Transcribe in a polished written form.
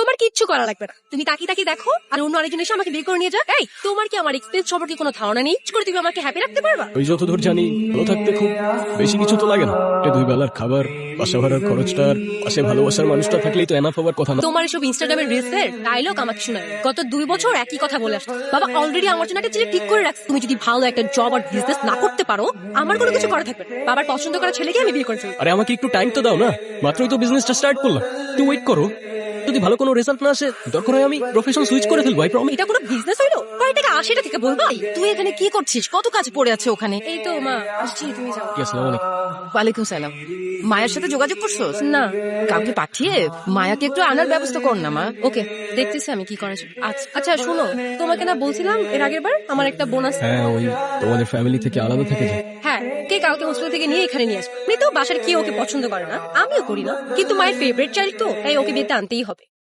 তোমার কিচ্ছু করা লাগবে না, তুমি তাকিয়ে তাকিয়ে দেখো আর অন্য আরেকজন এসে আমাকে বের করে নিয়ে যাক। এই তোমার কি আমার এক্সপেন্স সম্পর্কে কোনো ধারণা নেই? করে তুমি আমাকে হ্যাপি রাখতে পারবা? ওই যতদূর জানি ভালো থাকতে খুব বেশি কিছু তো লাগে না। দুই বেলার খাবার, বাসা ভাড়ার খরচটা, আর পাশে ভালোবাসার মানুষটা থাকলেই তো এনাফ হবার কথা না। তোমার এসব ইনস্টাগ্রামের রিলসের ডায়লগ আমাকে শোনায়। গত 2 বছর একই কথা বলে আসছো। বাবা অলরেডি আমার জন্য একটা ছেলে ঠিক করে রাখছে। তুমি যদি ভালো একটা জব আর বিজনেস না করতে পারো, আমার কোনো কিছু করা থাকবে না। বাবার পছন্দ করা ছেলেকে আমি বিয়ে করে ফেলবো। আরে আমাকে একটু টাইম তো দাও না, মাত্রই তো বিজনেসটা স্টার্ট করলাম, একটু ওয়েট করো। যদি ভালো কোনো রেজাল্ট না আসে দরকার হয় আমি প্রফেশন সুইচ করে ফেলবো, আই প্রমিস। এটা কোনো বিজনেস হইলো? কয় টাকা আসে এটা থেকে বলবা? তুই এখানে কি করছিস? কত কাজ পড়ে আছে ওখানে। এই তো মা আসছি, তুমি যাও। আসসালামু আলাইকুম। ওয়ালাইকুম সালাম। মায়ের সাথে যোগাযোগ করছোস? না। কাউকে পাঠিয়ে মায়াকে একটু আনার ব্যবস্থা কর না মা। ওকে, দেখতেছি আমি কি করা যায়। আচ্ছা আচ্ছা শোনো, তোমাকে না বলছিলাম এর আগের বার আমার একটা বোনাস। হ্যাঁ, ওই তোমাদের ফ্যামিলি থেকে আলাদা থেকে যায়। হ্যাঁ, কে কাউকে হোস্টেল থেকে নিয়ে এখানে নিয়ে আসবে। এমনিতেও বাসার কেউ ওকে পছন্দ করে না, আমিও করি না, কিন্তু মায়ের ফেভারিট চাইল্ড তো, তাই ওকে বিয়েতে আনতেই হবে।